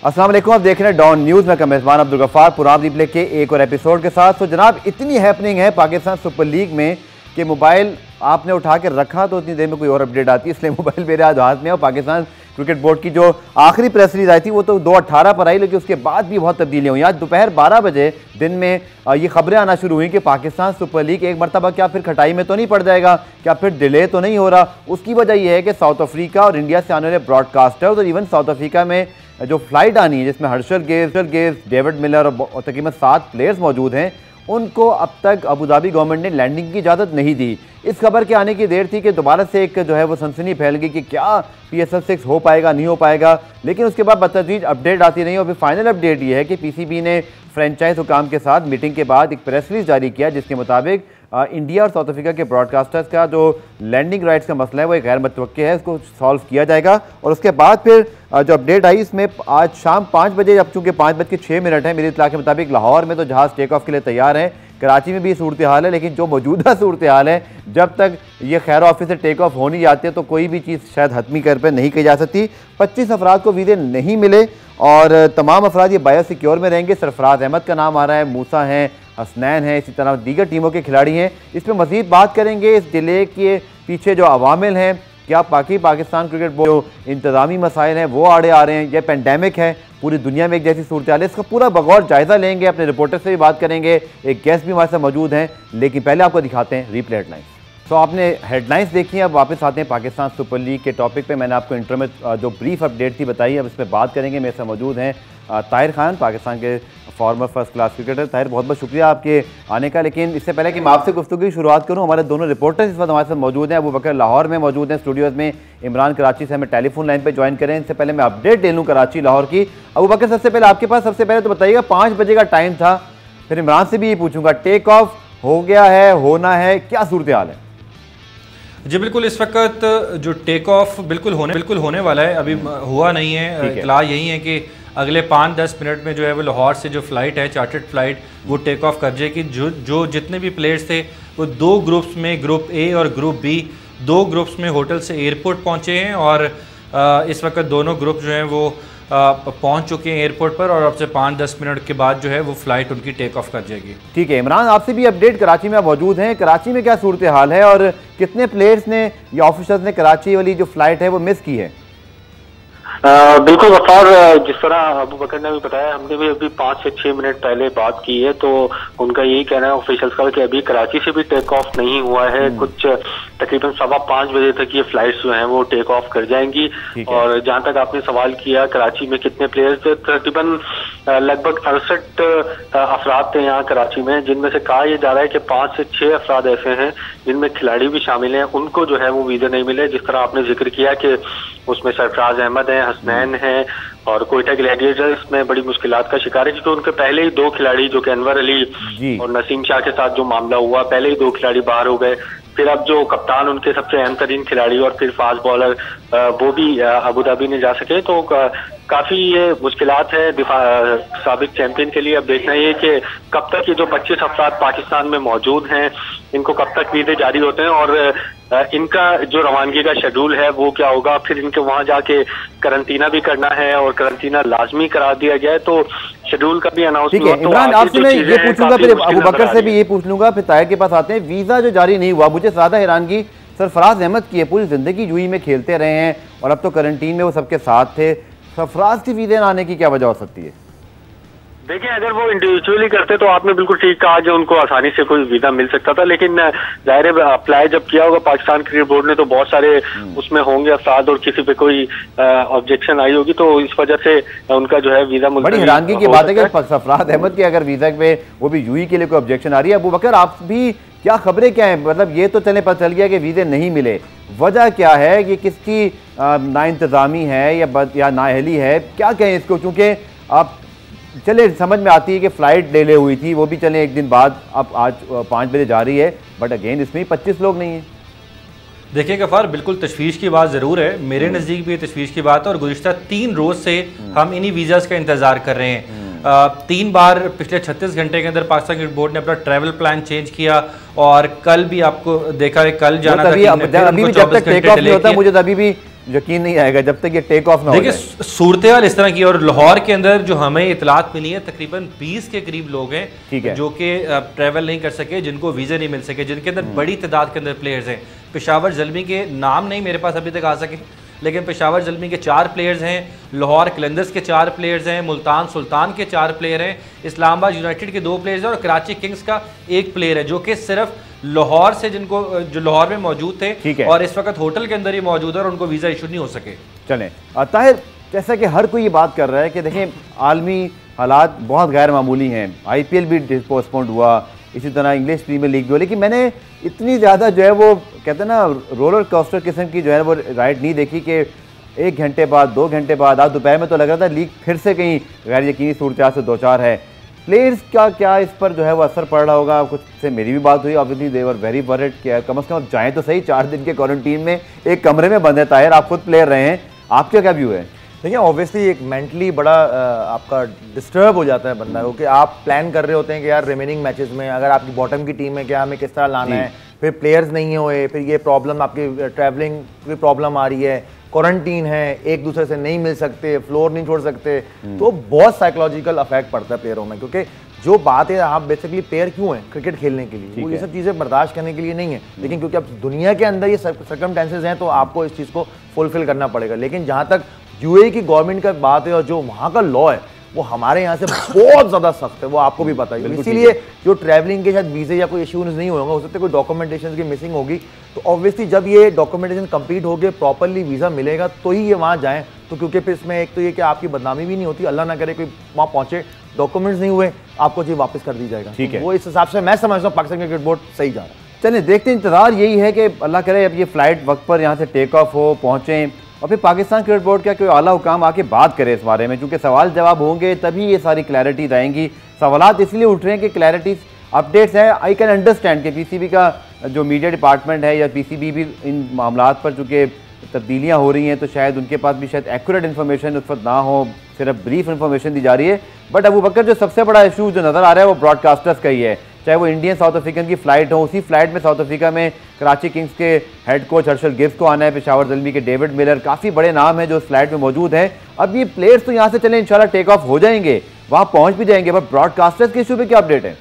अस्सलाम वालेकुम, आप देख रहे हैं डॉन न्यूज़ में मेज़बान अब्दुल गफ्फार पुराब रिप्ले के एक और एपिसोड के साथ। तो जनाब इतनी हैपनिंग है पाकिस्तान सुपर लीग में कि मोबाइल आपने उठा के रखा तो उतनी देर में कोई और अपडेट आती है, इसलिए मोबाइल मेरे आज हाथ में है। और पाकिस्तान क्रिकेट बोर्ड की जो आखिरी प्रेस रिलीज आई थी वो तो 2:18 पर आई, लेकिन उसके बाद भी बहुत तब्दीलियाँ हुई। आज दोपहर 12 बजे दिन में ये खबरें आना शुरू हुई कि पाकिस्तान सुपर लीग एक मरतबा क्या फिर खटाई में तो नहीं पड़ जाएगा, क्या फिर डिले तो नहीं हो रहा। उसकी वजह यह है कि साउथ अफ्रीका और इंडिया से आने वाले ब्रॉडकास्टर्स और इवन साउथ अफ्रीका में जो फ्लाइट आनी है जिसमें हर्षल गेव्स, डेविड मिलर और तकरीबन 7 प्लेयर्स मौजूद हैं, उनको अब तक अबू धाबी गवर्नमेंट ने लैंडिंग की इजाज़त नहीं दी। इस खबर के आने की देर थी कि दोबारा से एक जो है वो सनसनी फैल गई कि क्या PSL 6 हो पाएगा नहीं हो पाएगा, लेकिन उसके बाद बतदरीज अपडेट आती नहीं। और फिर फाइनल अपडेट ये है कि PCB ने फ्रेंचाइज हुकाम के साथ मीटिंग के बाद एक प्रेस रिलीज जारी किया जिसके मुताबिक इंडिया और साउथ अफ्रीका के ब्रॉडकास्टर्स का जो लैंडिंग राइट्स का मसला है वो एक गैर मुतवक्की है, इसको सॉल्व किया जाएगा। और उसके बाद फिर जो अपडेट आई इसमें आज शाम 5 बजे, अब चूँकि 5:06 है मेरी इत्तला के मुताबिक, लाहौर में तो जहाज़ टेक ऑफ के लिए तैयार है। कराची में भी सूरत हाल है, लेकिन जो मौजूदा सूरत हाल है जब तक ये खैर ऑफिस से टेक ऑफ हो नहीं जाती है तो कोई भी चीज़ शायद हतमी कर पर नहीं की जा सकती। 25 अफराद को वीज़े नहीं मिले और तमाम अफराद ये बायोसिक्योर में रहेंगे। सरफराज अहमद का नाम आ रहा है, मूसा हैं, हसनैन हैं, इसी तरह दीगर टीमों के खिलाड़ी हैं। इस पर मज़ीद बात करेंगे। इस डिले के पीछे जो अवामिल हैं, क्या पाकिस्तान क्रिकेट बोर्ड जो इंतज़ामी मसाइल हैं वो आड़े आ रहे हैं, यह पेंडेमिक है, पूरी दुनिया में एक जैसी सूरत हाल है, इसका पूरा बगौर जायज़ा लेंगे। अपने रिपोर्टर से भी बात करेंगे, एक गेस्ट भी हमारे साथ मौजूद हैं। लेकिन पहले आपको दिखाते हैं रिप्ले हेडलाइंस। तो आपने हेडलाइंस देखी हैं, अब वापस आते हैं पाकिस्तान सुपर लीग के टॉपिक पे। मैंने आपको इंट्रो में जो ब्रीफ अपडेट थी बताई, अब इस पर बात करेंगे। मेरे साथ मौजूद हैं ताहिर खान, पाकिस्तान के farmer first class cricketer. Tahir, बहुत बहुत शुक्रिया आपके आने का। लेकिन इससे पहले कि मैं आपसे गुफ्तगू की शुरुआत करूं, हमारे दोनों रिपोर्टर्स इस वक्त हमारे साथ मौजूद हैं। अबू बकर लाहौर में मौजूद हैं स्टूडियोज़ में, इमरान कराची से हमें टेलीफोन लाइन पर ज्वाइन करें। इससे पहले मैं अपडेट ले लूँ कराची लाहौर की। अबू बकर, सबसे पहले आपके पास, सबसे पहले तो बताइएगा 5 बजे का टाइम था, फिर इमरान से भी ये पूछूंगा, टेक ऑफ हो गया है, होना है, क्या सूरत हाल है? जी बिल्कुल, इस वक्त जो टेक ऑफ बिल्कुल होने वाला है, अभी हुआ नहीं है। इत्तला यही है कि अगले 5-10 मिनट में जो है वो लाहौर से जो फ़्लाइट है, चार्टर्ड फ़्लाइट, वो टेक ऑफ कर जाएगी। जो जितने भी प्लेयर्स थे वो 2 ग्रुप्स में, ग्रुप A और ग्रुप B, 2 ग्रुप्स में होटल से एयरपोर्ट पहुँचे हैं। और इस वक्त दोनों ग्रुप जो हैं वो पहुंच चुके हैं एयरपोर्ट पर और अब से 5-10 मिनट के बाद जो है वो फ्लाइट उनकी टेक ऑफ कर जाएगी। ठीक है इमरान, आपसे भी अपडेट, कराची में आप मौजूद हैं, कराची में क्या सूरत हाल है और कितने प्लेयर्स ने या ऑफिसर्स ने कराची वाली जो फ्लाइट है वो मिस की है? बिल्कुल गफ्फार, जिस तरह अबू बकर ने भी बताया, हमने भी अभी 5 से 6 मिनट पहले बात की है, तो उनका यही कहना है ऑफिशियल्स का कि अभी कराची से भी टेक ऑफ नहीं हुआ है। कुछ तकरीबन 5:15 बजे तक ये फ्लाइट्स जो हैं वो टेक ऑफ कर जाएंगी। और जहां तक आपने सवाल किया कराची में कितने प्लेयर्स थे, तकरीबन लगभग 68 अफराद थे यहाँ कराची में, जिनमें से कहा यह जा रहा है कि 5 से 6 अफराद ऐसे हैं जिनमें खिलाड़ी भी शामिल हैं, उनको जो है वो वीज़ा नहीं मिले। जिस तरह आपने जिक्र किया कि उसमें सरफराज अहमद हैं, हसनैन हैं और कोयटा ग्लैडिएटर्स में बड़ी मुश्किलात का शिकार है, क्योंकि उनके पहले ही 2 खिलाड़ी जो कि अनवर अली और नसीम शाह के साथ जो मामला हुआ, पहले ही 2 खिलाड़ी बाहर हो गए। फिर अब जो कप्तान उनके सबसे अहम तरीन खिलाड़ी और फिर फास्ट बॉलर वो भी अबू धाबी नहीं जा सके, तो काफी ये मुश्किलात है साबिक चैंपियन के लिए। अब देखना ये कि कब तक ये जो 25 अफराद पाकिस्तान में मौजूद हैं इनको कब तक वीज़े जारी होते हैं और इनका जो रवानगी का शेड्यूल है वो क्या होगा। फिर इनके वहां जाके करंटीना भी करना है और करंटीना लाजमी करा दिया गया है, तो शेड्यूल का भी अनाउंसमेंट। ठीक है इमरान, आपसे मैं ये पूछूंगा, फिर अबू बकर से भी ये पूछ लूंगा, फिर ताहिर के पास आते हैं। वीज़ा जो जारी नहीं हुआ, मुझे ज़्यादा हैरानगी सरफराज अहमद की है, पूरी ज़िंदगी यूएई में खेलते रहे हैं और अब तो करंटीन में वो सबके साथ थे। सरफराज की वीज़े आने की क्या वजह हो सकती है? देखिए, अगर वो इंडिविजुअली करते तो आपने बिल्कुल ठीक कहा, जो उनको आसानी से कोई वीज़ा मिल सकता था, लेकिन जाहिर है अप्लाई जब किया होगा पाकिस्तान क्रिकेट बोर्ड ने तो बहुत सारे उसमें होंगे अफराद और किसी पे कोई ऑब्जेक्शन आई होगी, तो इस वजह से उनका जो है वीज़ा बड़ी हैरानगी की बात है कि सरफराज अहमद के अगर वीज़ा पे वो भी यूएई के लिए कोई ऑब्जेक्शन आ रही है। अबू बकर, आप भी क्या खबरें क्या हैं? मतलब ये तो पता चल गया कि वीज़े नहीं मिले, वजह क्या है? ये किसकी नाइंतज़ामी है या नाअहली है, क्या कहें इसको? चूँकि आप चले समझ में आती है कि फ़्लाइट डिले हुई थी, वो भी चले एक दिन बाद, अब आज 5 बजे जा रही है, बट अगेन इसमें 25 लोग नहीं हैं। देखिए गफ़ार, बिल्कुल तशवीश की बात ज़रूर है, मेरे नज़दीक भी ये तशवीश की बात है और गुज़िश्ता 3 रोज़ से हम इन्हीं वीज़ाज़ का इंतज़ार कर रहे हैं। 3 बार पिछले 36 घंटे के अंदर पाकिस्तान क्रिकेट बोर्ड ने अपना ट्रैवल प्लान चेंज किया और कल भी आपको देखा है, कल जाना था, अभी भी जब तक टेक ऑफ नहीं होता, मुझे अभी भी यकीन नहीं आएगा जब तक ये टेक ऑफ ना हो देखिए जाए। सूरत हाल इस तरह की, और लाहौर के अंदर जो हमें इतलात मिली है तकरीबन 20 के करीब लोग हैं जो कि ट्रैवल नहीं कर सके, जिनको वीज़े नहीं मिल सके, जिनके अंदर बड़ी तादाद के अंदर प्लेयर्स हैं। पेशावर ज़ल्मी के नाम नहीं मेरे पास अभी तक आ सके, लेकिन पेशावर ज़ल्मी के 4 प्लेयर्स हैं, लाहौर कलंदर्स के 4 प्लेयर्स हैं, मुल्तान सुल्तान के 4 प्लेयर हैं, इस्लामाबाद यूनाइटेड के 2 प्लेयर्स हैं और कराची किंग्स का 1 प्लेयर है, जो कि सिर्फ लाहौर से जिनको जो लाहौर में मौजूद थे और इस वक्त होटल के अंदर ही मौजूद है और उनको वीज़ा इशू नहीं हो सके। चलें ताहिर, जैसा कि हर कोई ये बात कर रहा है कि देखें आलमी हालात बहुत गैर मामूली हैं, IPL भी पोस्टपोन्ड हुआ, इसी तरह इंग्लिश प्रीमियर लीग भी हुआ, लेकिन मैंने इतनी ज़्यादा जो है वो कहते हैं ना रोलर कोस्टर किस्म की जो है वो राइड नहीं देखी कि 1 घंटे बाद 2 घंटे बाद आज दोपहर में तो लग रहा था लीग फिर से कहीं गैर यकीनी सूरत से 2-4 है। प्लेयर्स का क्या इस पर जो है वो असर पड़ रहा होगा? कुछ से मेरी भी बात हुई, obviously they were very worried कि कम से कम जाएँ तो सही, 4 दिन के क्वारंटीन में एक कमरे में बंद है। ताहिर, आप खुद प्लेयर रहे हैं, आपका क्या व्यू है? देखिए ऑब्वियसली एक मेंटली बड़ा आपका डिस्टर्ब हो जाता है बंदा, क्योंकि आप प्लान कर रहे होते हैं कि यार रिमेनिंग मैचेस में अगर आपकी बॉटम की टीम है क्या हमें किस तरह लाना है, फिर प्लेयर्स नहीं हुए, फिर ये प्रॉब्लम आपकी ट्रैवलिंग की प्रॉब्लम आ रही है, क्वारंटीन है, एक दूसरे से नहीं मिल सकते, फ्लोर नहीं छोड़ सकते, तो बहुत साइकोलॉजिकल अफेक्ट पड़ता है प्लेयरों में। क्योंकि जो बात है आप बेसिकली प्लेयर क्यों हैं क्रिकेट खेलने के लिए, वो ये सब चीज़ें बर्दाश्त करने के लिए नहीं है, लेकिन क्योंकि अब दुनिया के अंदर ये सर्कमस्टेंसेस हैं तो आपको इस चीज़ को फुलफिल करना पड़ेगा। लेकिन जहाँ तक UAE की गवर्नमेंट का बात है और जो वहाँ का लॉ है वो हमारे यहाँ से बहुत ज़्यादा सख्त है, वो आपको भी पता है। इसीलिए जो ट्रैवलिंग के शायद वीज़े या कोई इश्यूज नहीं होगा, हो सकता है कोई डॉक्यूमेंटेशन की मिसिंग होगी, तो ऑब्वियसली जब ये डॉक्यूमेंटेशन कंप्लीट हो गए, प्रॉपरली वीज़ा मिलेगा तो ही ये वहाँ जाएँ। तो क्योंकि फिर इसमें एक तो ये कि आपकी बदनामी भी नहीं होती, अल्लाह ना करे कोई वहाँ पहुँचे डॉक्यूमेंट्स नहीं हुए, आपको चीज़ वापस कर दी जाएगा। ठीक है, वो इस हिसाब से मैं समझता हूँ पाकिस्तान क्रिकेट बोर्ड सही जा रहा है। चलिए देखते हैं, इंतज़ार यही है कि अल्लाह करे अब ये फ़्लाइट वक्त पर यहाँ से टेक ऑफ हो, पहुँचें और फिर पाकिस्तान क्रिकेट बोर्ड का कोई आला हुकाम आके बात करे इस बारे में, क्योंकि सवाल जवाब होंगे तभी ये सारी क्लैरिटीज आएंगी। सवालात इसलिए उठ रहे हैं कि क्लैरिटीज अपडेट्स हैं। आई कैन अंडरस्टैंड कि PCB का जो मीडिया डिपार्टमेंट है या PCB भी इन मामलात पर चूँकि तब्दीलियाँ हो रही हैं तो शायद उनके पास भी शायद एक्यूरेट इन्फॉर्मेशन उस वक्त ना हो, सिर्फ ब्रीफ इन्फॉर्मेशन दी जा रही है। बट अबू बकर जो सबसे बड़ा इशू जो नज़र आ रहा है वो ब्रॉडकास्टर्स का ही है, चाहे वो इंडियन साउथ अफ्रीकन की फ़्लाइट हो, उसी फ्लाइट में साउथ अफ्रीका में कराची किंग्स के हेड कोच हर्षल गिब्स को आना है, पेशावर ज़ल्मी के डेविड मिलर, काफ़ी बड़े नाम हैं जो उस फ्लाइट में मौजूद हैं। अब ये प्लेयर्स तो यहाँ से चले इंशाल्लाह टेक ऑफ हो जाएंगे, वहाँ पहुँच भी जाएंगे, बट ब्रॉडकास्टर्स के इशू पे क्या अपडेट है?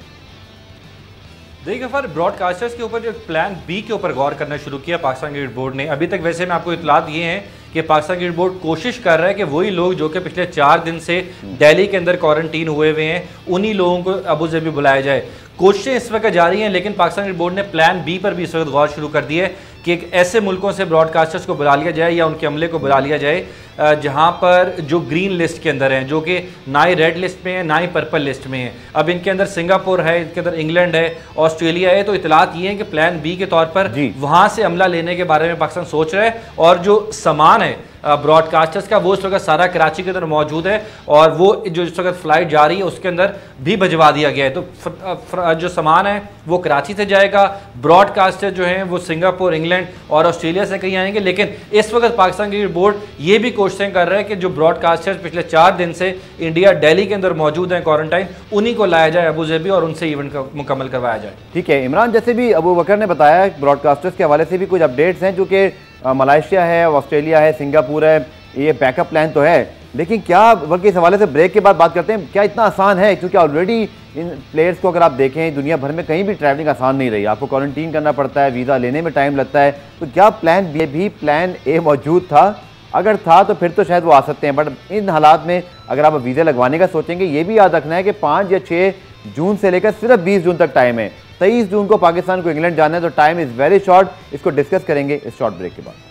देखिए फिर ब्रॉडकास्टर्स के ऊपर जो प्लान B के ऊपर गौर करना शुरू किया पाकिस्तान क्रिकेट बोर्ड ने। अभी तक वैसे मैं आपको इतलात ये हैं कि पाकिस्तान क्रिकेट बोर्ड कोशिश कर रहा है कि वही लोग जो कि पिछले 4 दिन से दिल्ली के अंदर क्वारंटीन हुए हुए हैं उन्हीं लोगों को अबू धाबी बुलाया जाए। कोशिशें इस वक्त जारी हैं, लेकिन पाकिस्तान क्रिकेट बोर्ड ने प्लान B पर भी इस वक्त गौर शुरू कर दिया है कि एक ऐसे मुल्कों से ब्रॉडकास्टर्स को बुला लिया जाए या उनके अमले को बुला लिया जाए जहां पर जो ग्रीन लिस्ट के अंदर हैं, जो कि ना ही रेड लिस्ट में है ना ही पर्पल लिस्ट में है। अब इनके अंदर सिंगापुर है, इनके अंदर इंग्लैंड है, ऑस्ट्रेलिया है। तो इतलात ये है कि प्लान B के तौर पर वहां से अमला लेने के बारे में पाकिस्तान सोच रहा है और जो सामान है ब्रॉडकास्टर्स का वो इस वक्त सारा कराची के अंदर मौजूद है और वो जो इस वक्त फ्लाइट जा रही है उसके अंदर भी भिजवा दिया गया है। तो जो सामान है वो कराची से जाएगा, ब्रॉडकास्टर जो हैं वो सिंगापुर, इंग्लैंड और ऑस्ट्रेलिया से कहीं आएंगे। लेकिन इस वक्त पाकिस्तान क्रिकेट बोर्ड ये भी कोशिशें कर रहा है कि जो ब्रॉडकास्टर्स पिछले 4 दिन से इंडिया दिल्ली के अंदर मौजूद हैं क्वारंटाइन, उन्हीं को लाया जाए अबू धाबी और उनसे इवेंट मुकम्मल करवाया जाए। ठीक है इमरान, जैसे भी अबू बकर ने बताया ब्रॉडकास्टर्स के हवाले से भी कुछ अपडेट्स हैं, जो कि मलेशिया है, ऑस्ट्रेलिया है, सिंगापुर है, ये बैकअप प्लान तो है, लेकिन क्या बल्कि इस हवाले से ब्रेक के बाद बात करते हैं, क्या इतना आसान है? क्योंकि ऑलरेडी इन प्लेयर्स को अगर आप देखें दुनिया भर में कहीं भी ट्रैवलिंग आसान नहीं रही, आपको क्वारंटीन करना पड़ता है, वीज़ा लेने में टाइम लगता है। तो क्या प्लान B भी प्लान A मौजूद था? अगर था तो फिर तो शायद वो आ सकते हैं, बट इन हालात में अगर आप वीज़ा लगवाने का सोचेंगे, ये भी याद रखना है कि 5 या 6 जून से लेकर सिर्फ 20 जून तक टाइम है। 23 जून को पाकिस्तान को इंग्लैंड जाना है, तो टाइम इज़ वेरी शॉर्ट। इसको डिस्कस करेंगे इस शॉर्ट ब्रेक के बाद।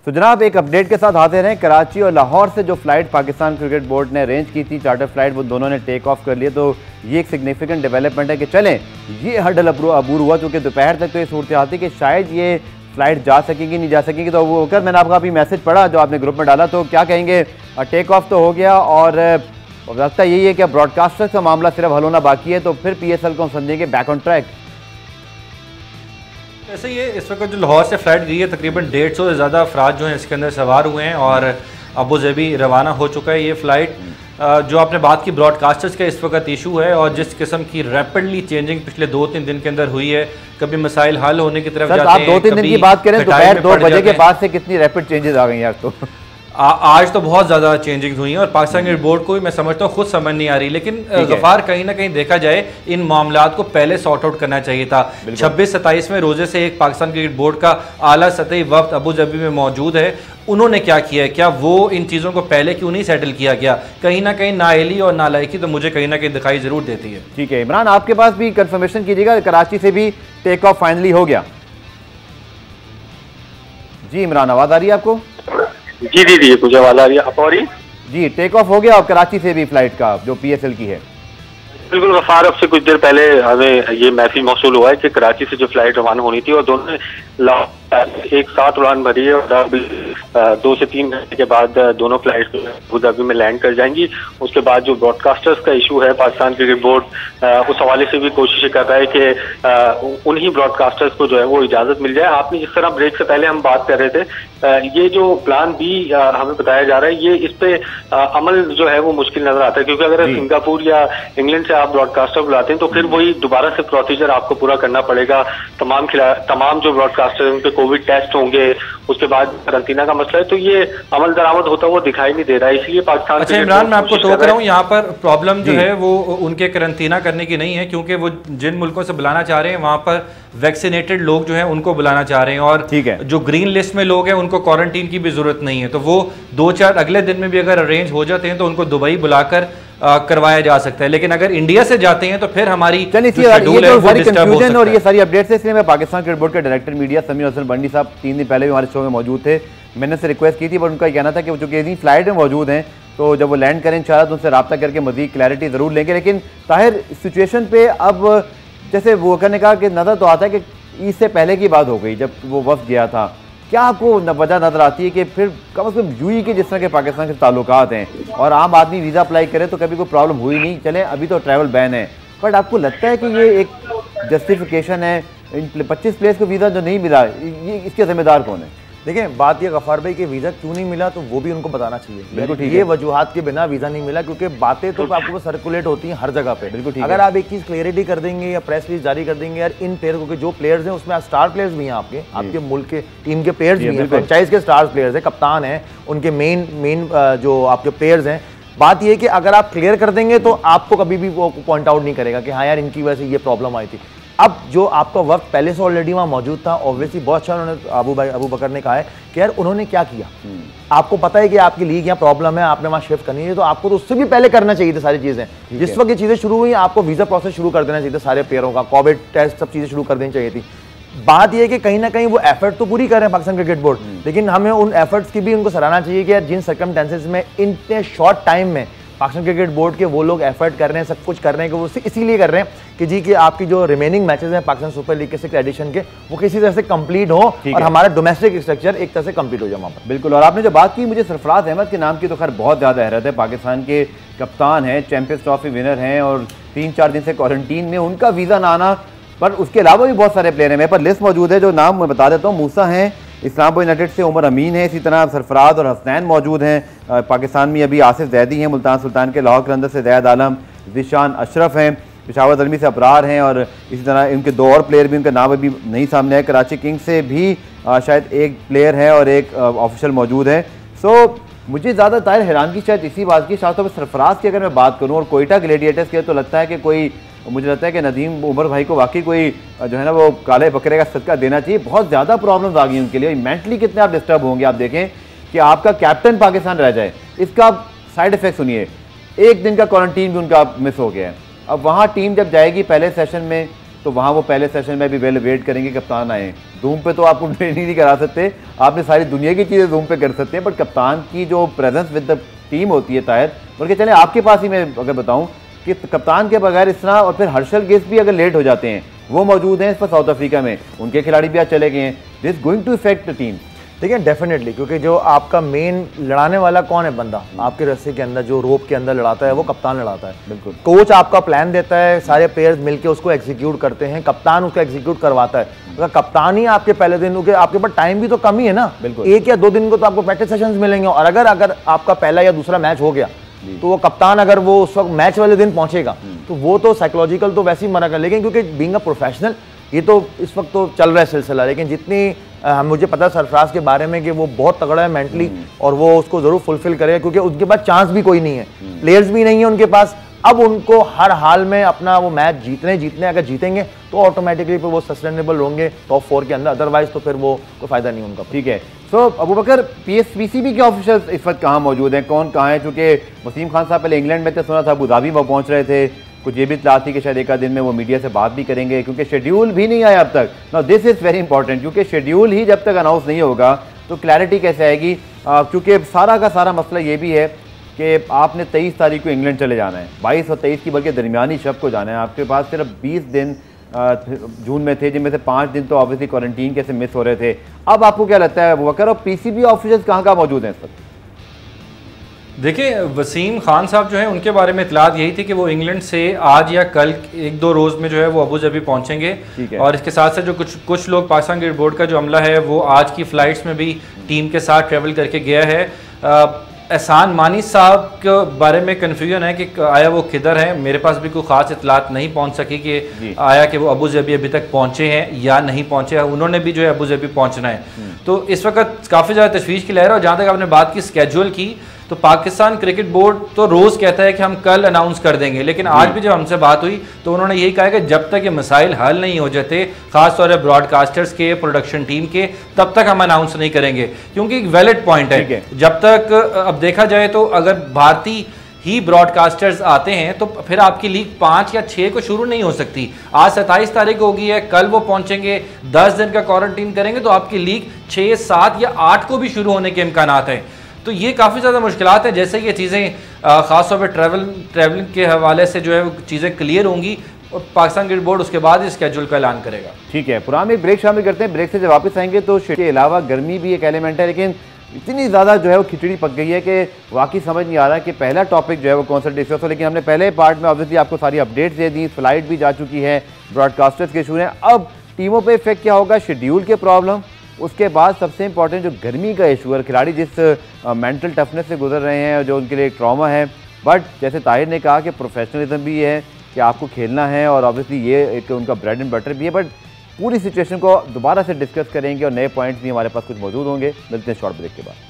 तो जनाब एक अपडेट के साथ हाजिर हैं। कराची और लाहौर से जो फ्लाइट पाकिस्तान क्रिकेट बोर्ड ने अरेंज की थी, चार्टर फ्लाइट, वो दोनों ने टेक ऑफ कर लिए। तो ये एक सिग्निफिकेंट डेवलपमेंट है कि चलें ये हर्डल अबूर हुआ, क्योंकि दोपहर तक तो ये सूरत हाल थी कि शायद ये फ्लाइट जा सकेगी नहीं जा सकेगी। तो वो होकर मैंने आपका अभी मैसेज पढ़ा जो आपने ग्रुप में डाला, तो क्या कहेंगे, टेक ऑफ तो हो गया और लगता यही है कि ब्रॉडकास्टर्स का मामला सिर्फ हल होना बाकी है, तो फिर PSL को हम समझेंगे बैक ऑन ट्रैक। ऐसे ये इस वक्त जो लाहौर से फ्लाइट गई है तकरीबन 150 से ज़्यादा अफराद जो हैं इसके अंदर सवार हुए हैं और अबू धाबी रवाना हो चुका है ये फ़्लाइट। जो आपने बात की ब्रॉडकास्टर्स का इस वक्त इशू है और जिस किस्म की रैपिडली चेंजिंग पिछले 2-3 दिन के अंदर हुई है, कभी मसाइल हल होने की तरफ जाते हैं। आप 2-3 दिन की बात करें दोपहर 2 बजे के बाद से कितनी रैपिड चेंजेस आ गई यार। तो आज तो बहुत ज़्यादा चेंजिंग हुई हैं और पाकिस्तान क्रिकेट बोर्ड को भी मैं समझता हूँ खुद समझ नहीं आ रही, लेकिन गफार कहीं ना कहीं देखा जाए इन मामलात को पहले सॉर्ट आउट करना चाहिए था। 26-27 में रोजे से एक पाकिस्तान क्रिकेट बोर्ड का आला सतही वक्त अबू धाबी में मौजूद है, उन्होंने क्या किया है, क्या वो इन चीज़ों को पहले क्यों नहीं सेटल किया गया? कहीं ना कहीं नाअहली और नालायकी तो मुझे कहीं ना कहीं दिखाई जरूर देती है। ठीक है इमरान, आपके पास भी कंफर्मेशन कीजिएगा, कराची से भी टेक ऑफ फाइनली हो गया? जी इमरान, आवाज़ आ रही है आपको? जी जी जी मुझे आवाज़ आ रही है, आप आ रही? जी टेक ऑफ हो गया और कराची से भी फ्लाइट का जो PSL की है। बिल्कुल गफार, अब से कुछ देर पहले हमें ये मैसेज मौसूल हुआ है कि कराची से जो फ्लाइट रवाना होनी थी और दोनों एक साथ उड़ान भरी है और 2 से 3 घंटे के बाद दोनों फ्लाइट अबू धाबी में लैंड कर जाएंगी। उसके बाद जो ब्रॉडकास्टर्स का इशू है, पाकिस्तान क्रिकेट बोर्ड उस हवाले से भी कोशिश कर रहा है कि उन्हीं ब्रॉडकास्टर्स को जो है वो इजाज़त मिल जाए। आपने जिस तरह ब्रेक से पहले हम बात कर रहे थे, ये जो प्लान बी हमें बताया जा रहा है, ये इस पे अमल जो है वो मुश्किल नजर आता है, क्योंकि अगर सिंगापुर या इंग्लैंड से आप ब्रॉडकास्टर बुलाते हैं तो फिर वही दोबारा से प्रोसीजर आपको पूरा करना पड़ेगा। तमाम जो ब्रॉडकास्टर हैं उनके कोविड टेस्ट होंगे, उसके बाद करंतना का मसला है, तो ये अमल दरामद होता हुआ दिखाई नहीं दे रहा है। इसलिए पाकिस्तान अच्छा इमरान, मैं आपको टोक रहा हूँ, यहाँ पर प्रॉब्लम जो है वो उनके करंतना करने की नहीं है, क्योंकि वो जिन मुल्कों से बुलाना चाह रहे हैं वहाँ पर वैक्सीनेटेड लोग जो हैं उनको बुलाना चाह रहे हैं और जो ग्रीन लिस्ट में लोग हैं उनको क्वारंटीन की भी जरूरत नहीं है। तो वो 2-4 अगले दिन में भी अगर अरेंज हो जाते हैं तो उनको दुबई बुलाकर करवाया जा सकता है, लेकिन अगर इंडिया से जाते हैं तो फिर हमारी कंफ्यूजन और ये सारी अपडेट्स है। इसलिए मैं पाकिस्तान क्रिकेट बोर्ड के डायरेक्टर मीडिया समीर हसन बंडी साहब 3 दिन पहले भी हमारे शो में मौजूद थे, मैंने से रिक्वेस्ट की थी, पर उनका कहना था कि वो चूंकि फ्लाइट में मौजूद हैं तो जब वो लैंड करें इंशाल्लाह तो उनसे रब्ता करके मजीद क्लैरिटी जरूर लेंगे। लेकिन ताहिर सिचुएशन पे अब जैसे वो ने कहा कि नजर तो आता है कि ईद से पहले की बात हो गई जब वो वक्त गया था, क्या आपको वजह नजर आती है कि फिर कम से कम यूई के जिस तरह के पाकिस्तान के ताल्लुकात हैं और आम आदमी वीज़ा अप्लाई करे तो कभी कोई प्रॉब्लम हुई नहीं, चले अभी तो ट्रैवल बैन है, बट आपको लगता है कि ये एक जस्टिफिकेशन है इन 25 प्लेयर्स को वीज़ा जो नहीं मिला, ये इसके जिम्मेदार कौन है? देखिए बात ये गफार भाई कि वीज़ा क्यों नहीं मिला तो वो भी उनको बताना चाहिए। बिल्कुल ठीक है, ये वजूहात के बिना वीज़ा नहीं मिला, क्योंकि बातें तो आपको सर्कुलेट होती हैं हर जगह पे। बिल्कुल ठीक अगर आप एक चीज़ क्लियरिटी कर देंगे या प्रेस रिलीज जारी कर देंगे यार इन प्लेयर्स को, जो प्लेयर्स हैं उसमें स्टार प्लेयर्स भी हैं, आपके मुल्क के टीम के प्लेयर्स भी हैं, फ्रेंचाइज के स्टार प्लेयर्स हैं, कप्तान हैं, उनके मेन जो आपके प्लेयर्स हैं। बात यह है कि अगर आप क्लियर कर देंगे तो आपको कभी भी वो पॉइंट आउट नहीं करेगा कि हाँ यार इनकी वजह से ये प्रॉब्लम आई थी। अब जो आपका वक्त पहले से ऑलरेडी वहाँ मौजूद था, ऑब्वियसली बहुत अच्छा उन्होंने अबू बकर ने कहा है कि यार उन्होंने क्या किया, आपको पता है कि आपकी लीग यहाँ प्रॉब्लम है, आपने वहाँ शिफ्ट करनी है, तो आपको तो उससे भी पहले करना चाहिए थी सारी चीज़ें। जिस वक्त ये चीज़ें शुरू हुई आपको वीज़ा प्रोसेस शुरू कर देना चाहिए था, सारे प्लेयरों का कोविड टेस्ट सब चीज़ें शुरू कर देनी चाहिए थी। बात यह है कि कहीं ना कहीं वो एफर्ट तो पूरी कर रहे हैं पाकिस्तान क्रिकेट बोर्ड, लेकिन हमें उन एफर्ट्स की भी उनको सराहना चाहिए कि यार जिन सर्कमस्टेंसेस में इतने शॉर्ट टाइम में पाकिस्तान क्रिकेट बोर्ड के वो लोग एफर्ट कर रहे हैं, सब कुछ कर रहे हैं कि वो इसीलिए कर रहे हैं कि जी कि आपकी जो रिमेनिंग मैचेस हैं पाकिस्तान सुपर लीग के 6 एडिशन के वो किसी तरह से कंप्लीट हो और हमारा डोमेस्टिक स्ट्रक्चर एक तरह से कंप्लीट हो जाए वहाँ पर। बिल्कुल, और आपने जो बात की, मुझे सरफराज अहमद के नाम की तो खैर बहुत ज़्यादा हैरत है। पाकिस्तान के कप्तान हैं, चैंपियंस ट्रॉफी विनर हैं और 3-4 दिन से क्वारंटीन में, उनका वीज़ा ना आना, पर उसके अलावा भी बहुत सारे प्लेयर हैं। मेरे पर लिस्ट मौजूद है, जो नाम मैं बता देता हूँ। मूसा हैं इस्लामाबाद यूनाइटेड से, उमर अमीन है, इसी तरह सरफराज और हसनैन मौजूद हैं। पाकिस्तान में अभी आसिफ जैदी हैं, मुल्तान सुल्तान के, लाहौर कलंदर से जैद आलम, जिशान अशरफ हैं, पेशावर ज़ल्मी से अबरार हैं और इसी तरह इनके 2 और प्लेयर भी, उनका नाम अभी नहीं सामने है। कराची किंग्स से भी शायद एक प्लेयर है और एक ऑफिशियल मौजूद है। सो मुझे ज़्यादा ताहिर हैरानगी शायद इसी बात की, खासतौर पर सरफराज की अगर मैं बात करूँ और कोयटा ग्लेडिएटर्स के, तो लगता है कि कोई, मुझे लगता है कि नदीम उमर भाई को वाकई कोई जो है ना वो काले बकरे का सदका देना चाहिए। बहुत ज़्यादा प्रॉब्लम्स आ गई उनके लिए, मेंटली कितने आप डिस्टर्ब होंगे। आप देखें कि आपका कैप्टन पाकिस्तान रह जाए, इसका साइड इफेक्ट सुनिए, 1 दिन का क्वारंटीन भी उनका मिस हो गया है। अब वहाँ टीम जब जाएगी पहले सेशन में तो वहाँ वो पहले सेशन में भी वेट करेंगे कप्तान आए। जूम पे तो आपको ट्रेनिंग नहीं करा सकते, आपने सारी दुनिया की चीज़ें जूम पे कर सकते हैं, बट कप्तान की जो प्रेजेंस विद द टीम होती है ताहिर, बल्कि चले आपके पास ही मैं अगर बताऊँ कि कप्तान के बगैर इस तरह, और फिर हर्षल गेस्ट भी अगर लेट हो जाते हैं, वो मौजूद हैं इस पर साउथ अफ्रीका में, उनके खिलाड़ी भी आज चले गए हैं, this going to effect the team. देखिए डेफिनेटली, क्योंकि जो आपका मेन लड़ाने वाला कौन है बंदा आपके रस्से के अंदर, जो रोप के अंदर लड़ाता है, वो कप्तान लड़ाता है। बिल्कुल, कोच आपका प्लान देता है, सारे प्लेयर्स मिलके उसको एग्जीक्यूट करते हैं, कप्तान उसको एग्जीक्यूट करवाता है। अगर कप्तान ही आपके पहले दिन, क्योंकि आपके पास टाइम भी तो कम ही है ना, बिल्कुल 1 या 2 दिन को तो आपको प्रैक्टिस सेशंस मिलेंगे, और अगर आपका पहला या दूसरा मैच हो गया तो वो कप्तान अगर वो उस वक्त मैच वाले दिन पहुंचेगा तो वो तो साइकोलॉजिकल तो वैसे ही मरा कर, लेकिन क्योंकि बीइंग अ प्रोफेशनल ये तो इस वक्त तो चल रहा है सिलसिला, लेकिन जितनी मुझे पता है सरफराज के बारे में कि वो बहुत तगड़ा है मेंटली, और वो उसको जरूर फुलफिल करेगा, क्योंकि उनके पास चांस भी कोई नहीं है, प्लेयर्स भी नहीं है उनके पास। अब उनको हर हाल में अपना वो मैच जीतने अगर जीतेंगे तो ऑटोमेटिकली फिर वो सस्टेनेबल होंगे टॉप 4 के अंदर, अदरवाइज तो फिर वो कोई फायदा नहीं उनका। ठीक है। सो अबू बकर, पीएसपीसीबी के ऑफिसर्स इस वक्त कहाँ मौजूद हैं, कौन कहाँ है? चूंकि वसीम खान साहब पहले इंग्लैंड में थे, सुना था अबू धाबी वो पहुँच रहे थे, कुछ ये भी इत्तला थी कि शायद एक दिन में वो मीडिया से बात भी करेंगे, क्योंकि शेड्यूल भी नहीं आया अब तक। Now this is very important, क्योंकि शेड्यूल ही जब तक अनाउंस नहीं होगा तो क्लैरिटी कैसे आएगी? क्योंकि सारा का सारा मसला ये भी है कि आपने 23 तारीख को इंग्लैंड चले जाना है, 22 और 23 की बल्कि दरमियानी शब को जाना है, आपके पास सिर्फ 20 दिन जून में थे, जिनमें से 5 दिन तो ऑब्वियसली क्वारंटीन के से मिस हो रहे थे। अब आपको क्या लगता है अबू बकर, और पीसीबी ऑफिसर्स कहाँ मौजूद हैं इस वक्त? देखिए, वसीम खान साहब जो है उनके बारे में इतलात यही थी कि वो इंग्लैंड से आज या कल 1-2 रोज़ में जो है वो अबू धाबी पहुंचेंगे, और इसके साथ साथ जो कुछ लोग पाकिस्तान क्रिकेट बोर्ड का जो अमला है वो आज की फ़्लाइट्स में भी टीम के साथ ट्रैवल करके गया है। एहसान मानी साहब के बारे में कन्फ्यूजन है कि आया वो किधर है, मेरे पास भी कोई ख़ास इतलात नहीं पहुंच सकी कि आया कि वो अबू धाबी अभी तक पहुंचे हैं या नहीं पहुंचे हैं। उन्होंने भी जो है अबू धाबी पहुंचना है, तो इस वक्त काफ़ी ज़्यादा तशवीश की लहर है। और जहाँ तक आपने बात की स्केड्यूल की, तो पाकिस्तान क्रिकेट बोर्ड तो रोज़ कहता है कि हम कल अनाउंस कर देंगे, लेकिन आज भी जब हमसे बात हुई तो उन्होंने यही कहा कि जब तक ये मसाइल हल नहीं हो जाते, खासतौर पर ब्रॉडकास्टर्स के, प्रोडक्शन टीम के, तब तक हम अनाउंस नहीं करेंगे, क्योंकि एक वैलिड पॉइंट है। जब तक अब देखा जाए तो अगर भारतीय ही ब्रॉडकास्टर्स आते हैं तो फिर आपकी लीग 5 या 6 को शुरू नहीं हो सकती। आज 27 तारीख होगी है, कल वो पहुंचेंगे, 10 दिन का क्वारंटीन करेंगे तो आपकी लीग 6, 7 या 8 को भी शुरू होने के इम्कानात हैं। तो ये काफ़ी ज़्यादा मुश्किलात हैं। जैसे ये चीज़ें ख़ासतौर पर ट्रैवलिंग के हवाले से जो है वो चीज़ें क्लियर होंगी, और पाकिस्तान क्रिकेट बोर्ड उसके बाद इस स्केड्यूल का ऐलान करेगा। ठीक है, पुराने एक ब्रेक शामिल करते हैं, ब्रेक से जब वापस आएंगे तो के अलावा गर्मी भी एक एलिमेंट है, लेकिन इतनी ज़्यादा जो है वो खिचड़ी पक गई है कि वाकई समझ नहीं आ रहा कि पहला टॉपिक जो है वो कौन सा डिस्कस हो। लेकिन हमने पहले पार्ट में ऑब्वियसली आपको सारी अपडेट्स दे दी, फ्लाइट भी जा चुकी है, ब्रॉडकास्टर्स के इशू हैं, अब टीमों पे इफेक्ट क्या होगा, शेड्यूल के प्रॉब्लम, उसके बाद सबसे इंपॉर्टेंट जो गर्मी का इशू है, खिलाड़ी जिस मेंटल टफनेस से गुजर रहे हैं, जो उनके लिए एक ट्रॉमा है। बट जैसे ताहिर ने कहा कि प्रोफेशनलिज्म भी है कि आपको खेलना है, और ऑब्वियसली ये एक उनका ब्रेड एंड बटर भी है। बट पूरी सिचुएशन को दोबारा से डिस्कस करेंगे और नए पॉइंट्स भी हमारे पास कुछ मौजूद होंगे। मिलते हैं शॉर्ट ब्रेक के बाद।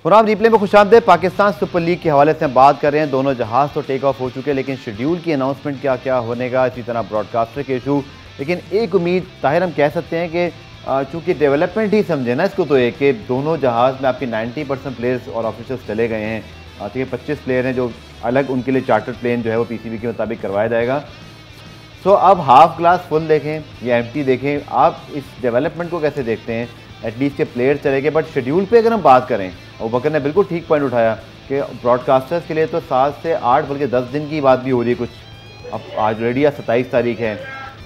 पुराम रिप्ले में खुशामदीद। पाकिस्तान सुपर लीग के हवाले से हम बात कर रहे हैं। दोनों जहाज़ तो टेक ऑफ हो चुके हैं, लेकिन शेड्यूल की अनाउंसमेंट क्या क्या होने का, इसी तरह ब्रॉडकास्टर के इशू। लेकिन एक उम्मीद ताहिर हम कह सकते हैं कि चूँकि डेवलपमेंट ही समझे ना इसको, तो एक कि दोनों जहाज़ में आपके 90% प्लेयर्स और ऑफिसर्स चले गए हैं, तो ये 25 प्लेयर हैं जो अलग, उनके लिए चार्टर प्लेन जो है वो पीसीबी के मुताबिक करवाया जाएगा। सो अब हाफ ग्लास फुल देखें या एम्प्टी देखें, आप इस डेवलपमेंट को कैसे देखते हैं? एटलीस्ट के प्लेयर चले गए, बट शेड्यूल पे अगर हम बात करें, और बकर ने बिल्कुल ठीक पॉइंट उठाया कि ब्रॉडकास्टर्स के लिए तो 7 से 8 बल्कि 10 दिन की बात भी हो रही है कुछ। अब आज ऑलरेडी 27 तारीख है,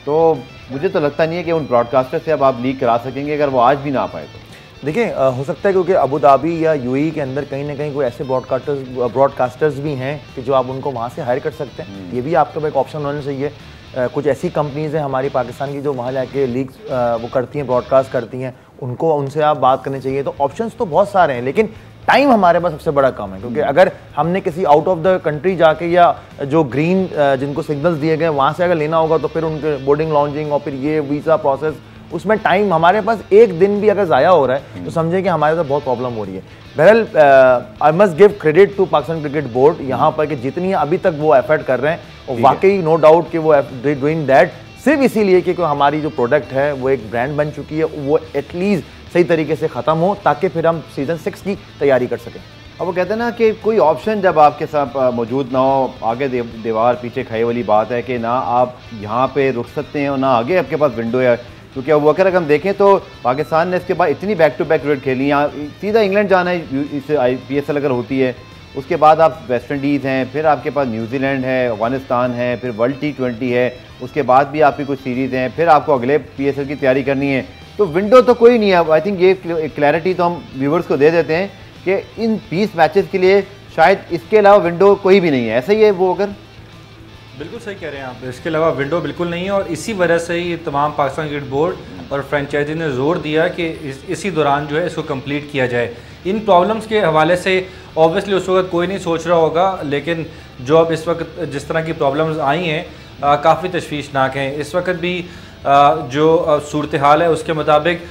तो मुझे तो लगता नहीं है कि उन ब्रॉडकास्टर से अब आप लीग करा सकेंगे अगर वो आज भी ना आ पाए तो। देखिए हो सकता है क्योंकि अबू धाबी या यूएई के अंदर कहीं ना कहीं कोई ऐसे ब्रॉडकास्टर्स भी हैं कि जो आप उनको वहाँ से हायर कर सकते हैं, ये भी आपका एक ऑप्शन होना चाहिए। कुछ ऐसी कंपनीज़ हैं हमारी पाकिस्तान की जो वहाँ जाके लीग्स वो करती हैं, ब्रॉडकास्ट करती हैं, उनसे आप बात करनी चाहिए। तो ऑप्शंस तो बहुत सारे हैं, लेकिन टाइम हमारे पास सबसे बड़ा कम है, क्योंकि अगर हमने किसी आउट ऑफ द कंट्री जाके या जो ग्रीन जिनको सिग्नल्स दिए गए वहाँ से अगर लेना होगा तो फिर उनके बोर्डिंग लॉन्चिंग और फिर ये वीज़ा प्रोसेस, उसमें टाइम हमारे पास एक दिन भी अगर ज़ाया हो रहा है तो समझे कि हमारे साथ बहुत प्रॉब्लम हो रही है। बहरहाल I must give credit to Pakistan cricket board यहाँ पर कि जितनी अभी तक वो एफर्ट कर रहे हैं, और वाकई नो डाउट कि वो डूइंग दैट सिर्फ इसीलिए कि हमारी जो प्रोडक्ट है वो एक ब्रांड बन चुकी है, वो एटलीस्ट सही तरीके से ख़त्म हो ताकि फिर हम सीज़न 6 की तैयारी कर सकें। अब वो कहते हैं ना कि कोई ऑप्शन जब आपके साथ मौजूद ना हो, आगे दीवार पीछे खाई वाली बात है कि ना आप यहाँ पे रुक सकते हैं और ना आगे आपके पास विंडो है। क्योंकि अब अगर हम देखें तो पाकिस्तान ने इसके बाद इतनी बैक टू बैक क्रिकेट खेली, यहाँ सीधा इंग्लैंड जाना है इस IPSL अगर होती है, उसके बाद आप वेस्ट इंडीज़ हैं, फिर आपके पास न्यूजीलैंड है, अफगानिस्तान है, फिर वर्ल्ड T20 है, उसके बाद भी आपकी कुछ सीरीज़ हैं, फिर आपको अगले PSL की तैयारी करनी है। तो विंडो तो कोई नहीं है। आई थिंक ये क्लैरिटी तो हम व्यूवर्स को दे देते हैं कि इन 20 मैचेस के लिए शायद इसके अलावा विंडो कोई भी नहीं है। ऐसा ही है वो? अगर बिल्कुल सही कह रहे हैं आप, इसके अलावा विंडो बिल्कुल नहीं है, और इसी वजह से ही तमाम पाकिस्तान क्रिकेट बोर्ड और फ्रेंचाइजी ने ज़ोर दिया कि इसी दौरान जो है इसको कंप्लीट किया जाए। इन प्रॉब्लम्स के हवाले से ऑब्वियसली उस वक्त कोई नहीं सोच रहा होगा, लेकिन जो अब इस वक्त जिस तरह की प्रॉब्लम्स आई हैं काफ़ी तशवीशनाक हैं। इस वक्त भी जो सूरत हाल है उसके मुताबिक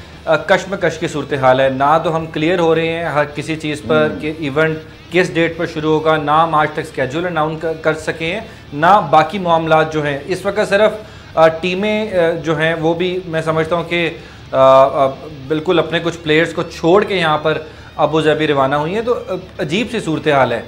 कश्मकश की सूरत हाल है। ना तो हम क्लियर हो रहे हैं हर किसी चीज़ पर कि इवेंट किस डेट पर शुरू होगा, ना हम आज तक स्केड्यूल अनाउंस कर सके हैं, ना बाकी मामलात जो हैं। इस वक्त सिर्फ टीमें जो हैं वो भी मैं समझता हूँ कि बिल्कुल अपने कुछ प्लेयर्स को छोड़ के यहाँ पर अबू धाबी रवाना हुई हैं। तो अजीब सी सूरत हाल है,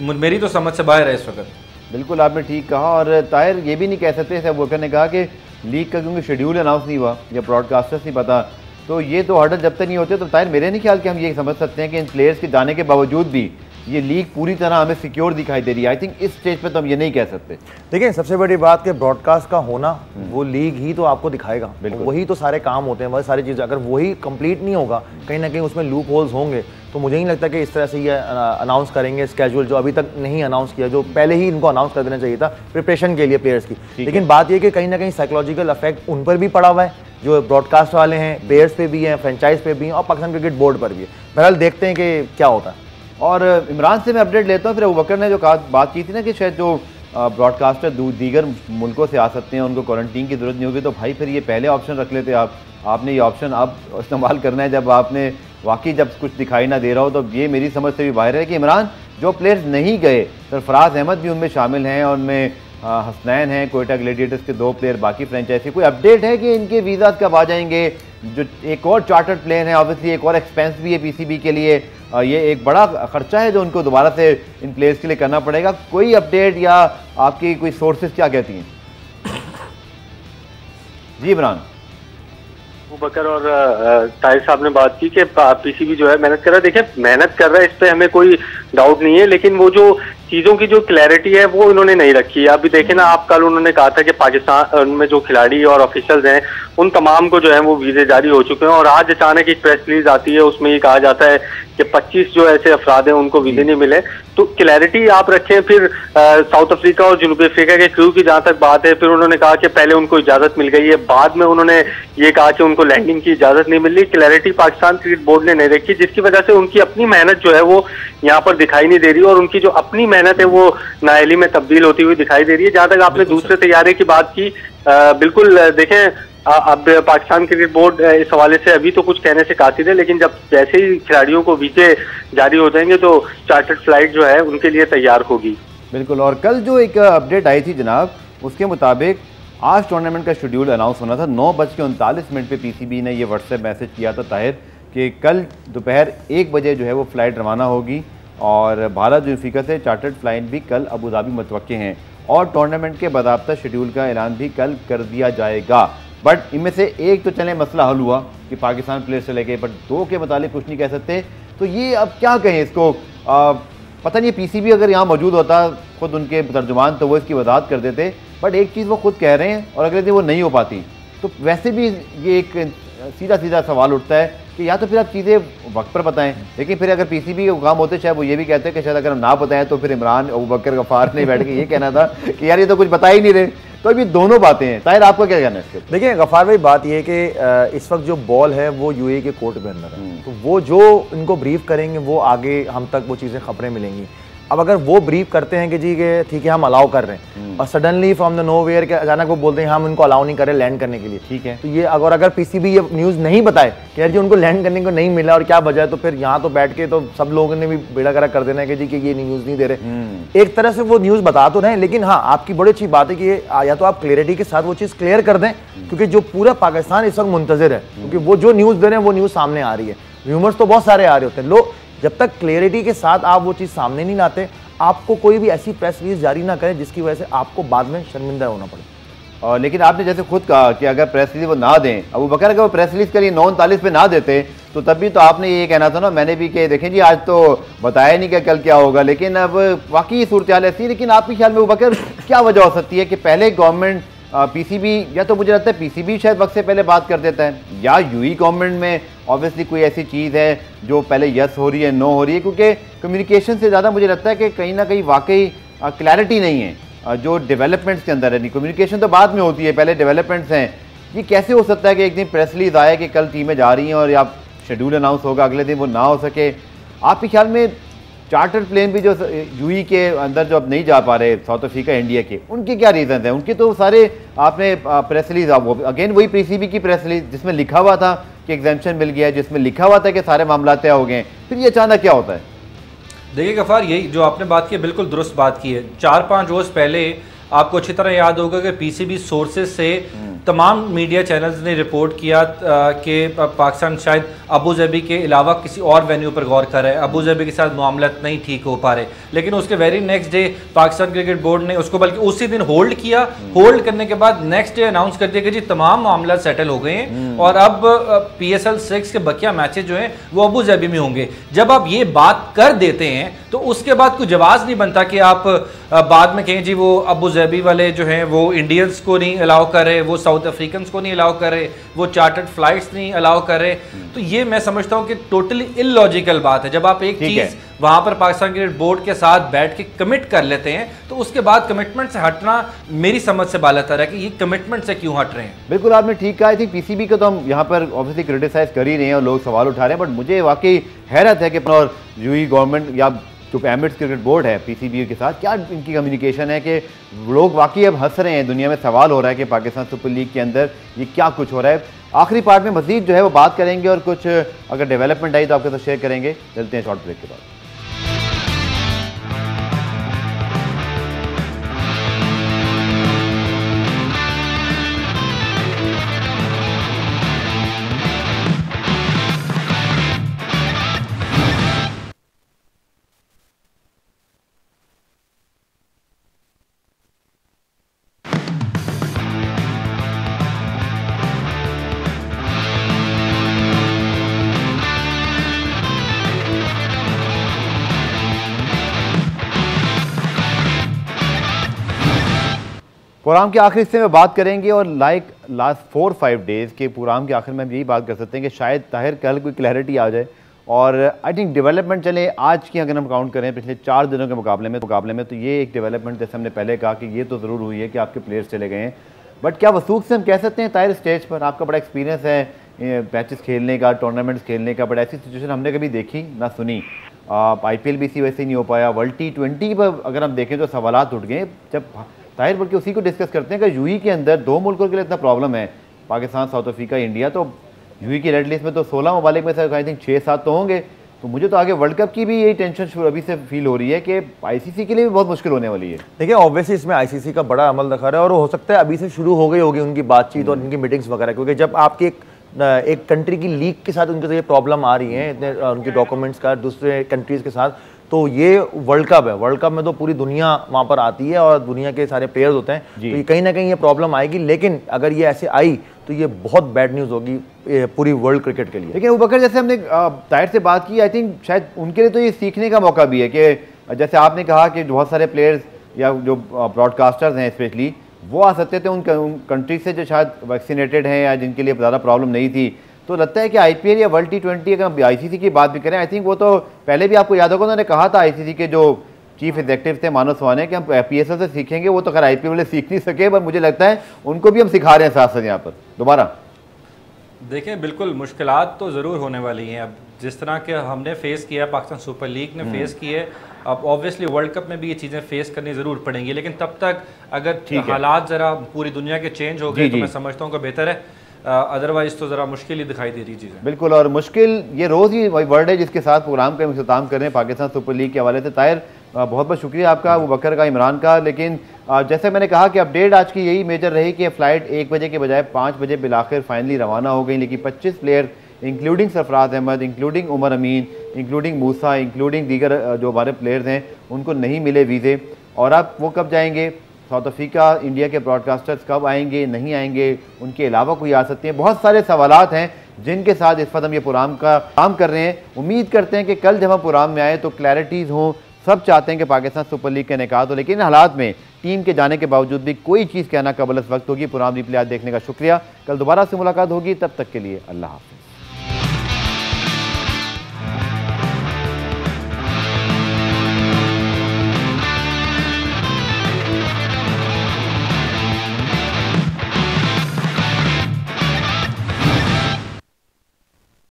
मेरी तो समझ से बाहर है इस वक्त। बिल्कुल आपने ठीक कहा। और ताहिर ये भी नहीं कह सकते, सब वोकर ने कहा कि लीग का क्योंकि शेड्यूल अनाउंस नहीं हुआ या ब्रॉडकास्टर्स नहीं पता, तो ये तो हर्डल जब तक नहीं होते तो ताहिर मेरे नहीं ख्याल कि हम ये समझ सकते हैं कि इन प्लेयर्स के जाने के बावजूद भी ये लीग पूरी तरह हमें सिक्योर दिखाई दे रही है। आई थिंक इस स्टेज पे तो हम ये नहीं कह सकते। देखिए सबसे बड़ी बात कि ब्रॉडकास्ट का होना, वो लीग ही तो आपको दिखाएगा, वही तो सारे काम होते हैं, वही सारी चीज़ें। अगर वही कंप्लीट नहीं होगा, कहीं ना कहीं उसमें लूप होल्स होंगे, तो मुझे नहीं लगता कि इस तरह से ये अनाउंस करेंगे स्केड्यूल जो अभी तक नहीं अनाउंस किया, जो पहले ही इनको अनाउंस कर देना चाहिए था प्रिपरेशन के लिए प्लेयर्स की। लेकिन बात यह कि कहीं ना कहीं साइकोलॉजिकल इफेक्ट उन पर भी पड़ा हुआ है, जो ब्रॉडकास्ट वाले हैं, प्लेयर्स पे भी हैं, फ्रेंचाइज पे भी हैं, और पाकिस्तान क्रिकेट बोर्ड पर भी है। बहरहाल देखते हैं कि क्या होता है। और इमरान से मैं अपडेट लेता हूँ। फिर अबू बकर ने जो बात की थी ना कि शायद जो ब्रॉडकास्टर दीगर मुल्कों से आ सकते हैं, उनको क्वारंटीन की ज़रूरत नहीं होगी, तो भाई फिर ये पहले ऑप्शन रख लेते आपने ये ऑप्शन अब इस्तेमाल करना है जब आपने वाकई जब कुछ दिखाई ना दे रहा हो। तो ये मेरी समझ से भी बाहर है कि इमरान जो प्लेयर्स नहीं गए, सरफराज अहमद भी उनमें शामिल हैं, और उनमें हसनैन हैं, कोयटा ग्लेडिएटर्स के 2 प्लेयर, बाकी फ्रेंचाइजी। कोई अपडेट है कि इनके वीज़ा कब आ जाएंगे? जो एक और चार्टर्ड प्लेन है, ऑब्वियसली एक और एक्सपेंस भी है PCB के लिए, ये एक बड़ा खर्चा है जो उनको दोबारा से इन प्लेयर्स के लिए करना पड़ेगा। कोई अपडेट या आपकी कोई सोर्सेज क्या कहती हैं? जी इमरान। अबू बकर और ताहिर साहब ने बात की कि PCB जो है मेहनत कर रहा है। देखिए मेहनत कर रहा है, इस पे हमें कोई डाउट नहीं है, लेकिन वो जो चीज़ों की जो क्लैरिटी है वो इन्होंने नहीं रखी है। अभी देखें ना आप, कल उन्होंने कहा था कि पाकिस्तान में जो खिलाड़ी और ऑफिशियल्स हैं उन तमाम को जो है वो वीज़े जारी हो चुके हैं, और आज अचानक एक प्रेस रिलीज आती है, उसमें ये कहा जाता है कि 25 जो ऐसे अफराद हैं उनको वीज़े नहीं मिले। तो क्लैरिटी आप रखें। फिर साउथ अफ्रीका और जनूबी अफ्रीका के क्रू की जहाँ तक बात है, फिर उन्होंने कहा कि पहले उनको इजाज़त मिल गई है, बाद में उन्होंने ये कहा कि उनको लैंडिंग की इजाज़त नहीं मिल रही। क्लैरिटी पाकिस्तान क्रिकेट बोर्ड ने नहीं रखी, जिसकी वजह से उनकी अपनी मेहनत जो है वो यहाँ पर दिखाई नहीं दे रही, और उनकी जो अपनी मेहनत है वो नाअहली में तब्दील होती हुई दिखाई दे रही है। जहाँ तक आपने दूसरे तैयारी की बात की, बिल्कुल देखें अब पाकिस्तान क्रिकेट बोर्ड इस हवाले से अभी तो कुछ कहने से कासिर है, लेकिन जब जैसे ही खिलाड़ियों को वीज़े जारी हो जाएंगे तो चार्टर्ड फ्लाइट जो है उनके लिए तैयार होगी। बिल्कुल। और कल जो एक अपडेट आई थी जनाब, उसके मुताबिक आज टूर्नामेंट का शेड्यूल अनाउंस होना था। 9:39 पे PCB ने ये व्हाट्सएप मैसेज किया था ताहिर कि कल दोपहर 1 बजे जो है वो फ़्लाइट रवाना होगी, और भारत जुल्फ़िकार से चार्टर्ड फ्लाइट भी कल अबू धाबी मुतवक्के हैं, और टूर्नामेंट के बाकायदा शेड्यूल का ऐलान भी कल कर दिया जाएगा। बट इनमें से एक तो चले मसला हल हुआ कि पाकिस्तान प्लेयर्स चले गए, बट 2 के मुतालिक कुछ नहीं कह सकते। तो ये अब क्या कहें इसको, पता नहीं PCB अगर यहाँ मौजूद होता खुद उनके तर्जुमान तो वो इसकी वजाहत कर देते, बट एक चीज़ वो खुद कह रहे हैं और अगले दिन वो नहीं हो पाती। तो वैसे भी ये एक सीधा सीधा सवाल उठता है कि या तो फिर आप चीज़ें वक्त पर बताएं, लेकिन फिर अगर PCB के हुकाम होते शायद वो ये भी कहते हैं कि शायद अगर हम ना बताएं तो फिर इमरान अबू बकर गफार ने बैठ के ये कहना था कि यार ये तो कुछ बता ही नहीं रहे। तो अभी दोनों बातें हैं। ताहिर आपका क्या कहना है इसके? देखिए गफ्फार भाई, बात ये है कि इस वक्त जो बॉल है वो यूएई के कोर्ट के अंदर है, तो वो जो इनको ब्रीफ करेंगे वो आगे हम तक वो चीज़ें खबरें मिलेंगी। अब अगर वो ब्रीफ करते हैं कि जी के ठीक है हम अलाउ कर रहे हैं, और suddenly from the nowhere के अचानक वो बोलते हैं हम उनको अलाउ नहीं कर रहे लैंड करने के लिए, ठीक है, तो ये अगर पीसीबी ये न्यूज़ नहीं बताए कि यार जी उनको लैंड करने को नहीं मिला और क्या वजह है, तो फिर यहाँ तो बैठ के तो सब लोगों ने भी बेड़ा गर्क कर देना है कि जी कि ये न्यूज़ नहीं दे रहे। एक तरह से वो न्यूज़ बता तो रहे हैं, लेकिन हाँ आपकी बड़ी अच्छी बात है कि या तो आप क्लियरिटी के साथ वो चीज़ क्लियर कर दें, क्योंकि जो पूरा पाकिस्तान इस वक्त मुंतज़िर है, क्योंकि वो जो न्यूज़ दे रहे हैं वो न्यूज़ सामने आ रही है। र्यूमर्स तो बहुत सारे आ रहे होते हैं, लोग जब तक क्लियरिटी के साथ आप वो चीज़ सामने नहीं लाते, आपको कोई भी ऐसी प्रेस रिलीज जारी ना करे जिसकी वजह से आपको बाद में शर्मिंदा होना पड़े। और लेकिन आपने जैसे खुद कहा कि अगर प्रेस रिलीज वो ना दें, अबू बकर अगर वो प्रेस रिलीज के लिए 9:39 पे ना देते तो तब भी तो आपने ये कहना था ना, मैंने भी कि देखें जी आज तो बताया नहीं कि कल क्या होगा, लेकिन अब वाकई सूरत हाल ऐसी है। लेकिन आपके ख्याल में अबू बकर क्या वजह हो सकती है कि पहले गवर्नमेंट पीसीबी, या तो मुझे लगता है पीसीबी शायद वक्त से पहले बात कर देता है, या यूई गवर्नमेंट में ऑब्वियसली कोई ऐसी चीज़ है जो पहले यस हो रही है नो हो रही है, क्योंकि कम्युनिकेशन से ज़्यादा मुझे लगता है कि कहीं ना कहीं वाकई क्लैरिटी नहीं है जो डेवलपमेंट्स के अंदर है। कम्युनिकेशन तो बाद में होती है, पहले डेवलपमेंट्स हैं। ये कैसे हो सकता है कि एक दिन प्रेस रिलीज आए कि कल टीमें जा रही हैं और या शेड्यूल अनाउंस होगा अगले दिन वो ना हो सके? आपके ख्याल में चार्टर प्लेन भी जो यूई के अंदर जो अब नहीं जा पा रहे, साउथ अफ्रीका इंडिया के, उनके क्या रीज़न हैं? उनके तो सारे आपने प्रेस रिलीज अगेन वही पीसीबी की प्रेस रिलीज जिसमें लिखा हुआ था कि एग्जाम्पशन मिल गया है, जिसमें लिखा हुआ था कि सारे मामला तय हो गए, फिर ये अचानक क्या होता है? देखिए गफ्फार, यही जो आपने बात की बिल्कुल दुरुस्त बात की है। 4-5 रोज़ पहले आपको अच्छी तरह याद होगा कि पीसीबी सोर्सेज से तमाम मीडिया चैनल्स ने रिपोर्ट किया कि पाकिस्तान शायद अबू धाबी के अलावा किसी और वेन्यू पर गौर कर रहा है, अबू धाबी के साथ मामला नहीं ठीक हो पा रहे। लेकिन उसके very next day Pakistan cricket board ने उसको बल्कि उसी दिन होल्ड किया। होल्ड करने के बाद नेक्स्ट डे अनाउंस कर दिया कि जी तमाम मामला सेटल हो गए हैं और अब PSL 6 के बकिया मैचेस जो हैं वो अबू धाबी में होंगे। जब आप ये बात कर देते हैं तो उसके बाद कोई जवाब नहीं बनता कि आप बाद में कहें जी वो अबू धाबी वाले जो हैं वो इंडियंस को नहीं अलाउ कर रहे, वो साउथ अफ्रीकन को नहीं अलाउ कर रहे, वो चार्टर्ड फ्लाइट्स नहीं अलाउ कर रहे। तो ये मैं समझता हूं कि टोटली इलॉजिकल बात है। जब आप एक चीज वहां पर पाकिस्तान क्रिकेट बोर्ड के साथ बैठ के कमिट कर लेते हैं तो उसके बाद कमिटमेंट से हटना मेरी समझ से बालातर है कि ये कमिटमेंट से क्यों हट रहे हैं। बिल्कुल आपने ठीक कहा। आई थिंक पीसीबी को तो हम यहाँ पर ऑब्वियसली क्रिटिसाइज कर ही रहे हैं और लोग सवाल उठा रहे हैं, बट मुझे वाकई हैरत है कि और यूई गवर्नमेंट या जो एमिरेट्स क्रिकेट बोर्ड है पीसीबी के साथ क्या इनकी कम्युनिकेशन है कि लोग वाकई अब हंस रहे हैं। दुनिया में सवाल हो रहा है कि पाकिस्तान सुपर लीग के अंदर ये क्या कुछ हो रहा है। आखिरी पार्ट में मजीद जो है वो बात करेंगे और कुछ अगर डेवलपमेंट आई तो आपके साथ शेयर करेंगे। चलते हैं शॉर्ट ब्रेक के बाद। प्रोग्राम के आखिर हिस्से में बात करेंगे और लास्ट 4-5 डेज़ के प्रोग्राम के आखिर में हम यही बात कर सकते हैं कि शायद ताहिर कल कोई क्लैरिटी आ जाए और आई थिंक डेवलपमेंट चले आज की अगर हम काउंट करें पिछले 4 दिनों के मुकाबले में तो ये एक डेवलपमेंट जैसे हमने पहले कहा कि ये तो ज़रूर हुई है कि आपके प्लेयर्स चले गए हैं। बट क्या वसूख से हम कह सकते हैं ताहिर स्टेज पर आपका बड़ा एक्सपीरियंस है मैचेस खेलने का, टूर्नामेंट्स खेलने का, बट ऐसी सिचुएशन हमने कभी देखी ना सुनी। IPL भी इसी वजह से नहीं हो पाया। वर्ल्ड T20 पर अगर हम देखें तो सवालात उठ गए। जब ताहिर बल्कि उसी को डिस्कस करते हैं कि यूई के अंदर 2 मुल्कों के लिए इतना प्रॉब्लम है, पाकिस्तान, साउथ अफ्रीका, इंडिया, तो यूई की रेड लिस्ट में तो 16 ममालिक में से आई थिंक 6-7 तो होंगे। तो मुझे तो आगे वर्ल्ड कप की भी यही टेंशन अभी से फील हो रही है कि आईसीसी के लिए भी बहुत मुश्किल होने वाली है। देखिए ऑब्वियसली इसमें आईसीसी का बड़ा अमल दखल है और हो सकता है अभी से शुरू हो गई होगी उनकी बातचीत और उनकी मीटिंग्स वगैरह, क्योंकि जब आपकी एक कंट्री की लीग के साथ उनके ये प्रॉब्लम आ रही है इतने उनके डॉक्यूमेंट्स का दूसरे कंट्रीज़ के साथ, तो ये वर्ल्ड कप है। वर्ल्ड कप में तो पूरी दुनिया वहाँ पर आती है और दुनिया के सारे प्लेयर्स होते हैं, तो ये कहीं ना कहीं ये प्रॉब्लम आएगी। लेकिन अगर ये ऐसे आई तो ये बहुत बैड न्यूज़ होगी पूरी वर्ल्ड क्रिकेट के लिए। लेकिन अबू बकर जैसे हमने ताहिर से बात की, आई थिंक शायद उनके लिए तो ये सीखने का मौका भी है कि जैसे आपने कहा कि बहुत सारे प्लेयर्स या जो ब्रॉडकास्टर्स हैं स्पेशली वो आ सकते थे उन कंट्री से जो शायद वैक्सीनेटेड हैं या जिनके लिए ज़्यादा प्रॉब्लम नहीं थी। तो लगता है कि IPL या वर्ल्ड T20 अगर हम ICC की बात भी करें, आई थिंक वो तो पहले भी आपको याद होगा उन्होंने कहा था ICC के जो चीफ एग्जीक्यूटिव थे मानव स्वाने कि हम PSL से सीखेंगे, वो तो खैर IPL वाले सीख नहीं सके, पर मुझे लगता है उनको भी हम सिखा रहे हैं साथ साथ यहाँ पर दोबारा। देखें बिल्कुल मुश्किलात तो ज़रूर होने वाली हैं। अब जिस तरह के हमने फेस किया है, पाकिस्तान सुपर लीग ने फेस की है, अब ऑब्वियसली वर्ल्ड कप में भी ये चीज़ें फेस करनी ज़रूर पड़ेंगी, लेकिन तब तक अगर हालात ज़रा पूरी दुनिया के चेंज हो गए तो मैं समझता हूँ कि बेहतर है, अदरवाइज तो ज़रा मुश्किल ही दिखाई दे रही चीज़ें। बिल्कुल, और मुश्किल ये रोज़ ही वही वर्ड है जिसके साथ प्रोग्राम का इख्तिताम कर रहे हैं पाकिस्तान सुपर लीग के हवाले से। ताहिर बहुत बहुत शुक्रिया आपका, अबू बकर का, इमरान का। लेकिन जैसे मैंने कहा कि अपडेट आज की यही मेजर रही कि फ़्लाइट 1 बजे के बजाय 5 बजे बिलाखिर फाइनली रवाना हो गई, लेकिन 25 player including Sarfaraz Ahmed, including Umar Amin, including Musa, including दीगर जो हमारे प्लेयर्स हैं उनको नहीं मिले वीज़े। और अब वो कब जाएंगे? साउथ अफ्रीका, इंडिया के ब्रॉडकास्टर्स कब आएंगे, नहीं आएंगे, उनके अलावा कोई आ सकते हैं। बहुत सारे सवालात हैं जिनके साथ इस वक्त हम ये प्रोग्राम का काम कर रहे हैं। उम्मीद करते हैं कि कल जब हम प्रोग्राम में आए तो क्लैरिटीज़ हों। सब चाहते हैं कि पाकिस्तान सुपर लीग का इनेकाद हो, लेकिन हालात में टीम के जाने के बावजूद भी कोई चीज़ कहना कबल इस वक्त होगी। प्रोग्राम रिप्ले आज देखने का शुक्रिया। कल दोबारा से मुलाकात होगी, तब तक के लिए अल्लाह हाफ़िज़।